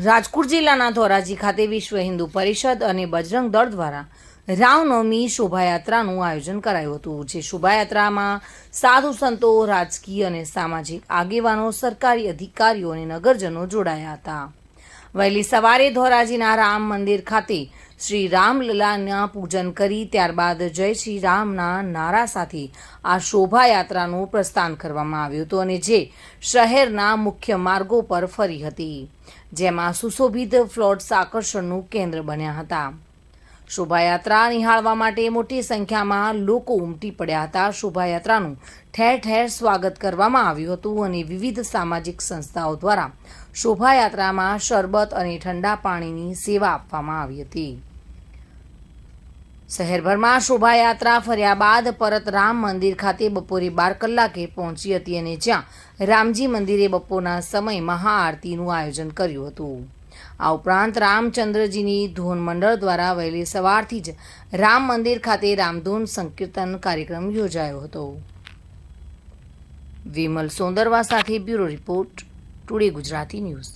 રાજકોટ જિલ્લાના ધોરાજી ખાતે વિશ્વ હિન્દુ પરિષદ અને બજરંગ દળ દ્વારા રામનવમી શોભાયાત્રાનું આયોજન કરાયું હતું, જે શોભાયાત્રામાં સાધુ સંતો, રાજકીય અને સામાજિક આગેવાનો, સરકારી અધિકારીઓ અને નગરજનો જોડાયા હતા. વહેલી સવારે ધોરાજીના રામ મંદિર ખાતે શ્રી રામલલાના પૂજન કરી ત્યારબાદ જય શ્રી રામના નારા સાથે આ શોભાયાત્રાનું પ્રસ્થાન કરવામાં આવ્યું હતું અને જે શહેરના મુખ્ય માર્ગો પર ફરી હતી, જેમાં સુશોભિત ફ્લોટ્સ આકર્ષણનું કેન્દ્ર બન્યા હતા. શોભાયાત્રા નિહાળવા માટે મોટી સંખ્યામાં લોકો ઉમટી પડ્યા હતા. શોભાયાત્રાનું ઠેર ઠેર સ્વાગત કરવામાં આવ્યું હતું અને વિવિધ સામાજિક સંસ્થાઓ દ્વારા શોભાયાત્રામાં શરબત અને ઠંડા પાણીની સેવા આપવામાં આવી હતી. શહેરભરમાં શોભાયાત્રા ફર્યા બાદ પરત રામ મંદિર ખાતે બપોરે 12 કલાકે પહોંચી હતી અને જ્યાં રામજી મંદિરે બપોરના સમયે મહાઆરતીનું આયોજન કર્યું હતું. આ ઉપરાંત રામચંદ્રજીની ધૂન મંડળ દ્વારા વહેલી સવારથી જ રામ મંદિર ખાતે રામધૂન સંકીર્તન કાર્યક્રમ યોજાયો હતો. વિમલ સોંદરવા સાથે bureau report, today Gujarati news.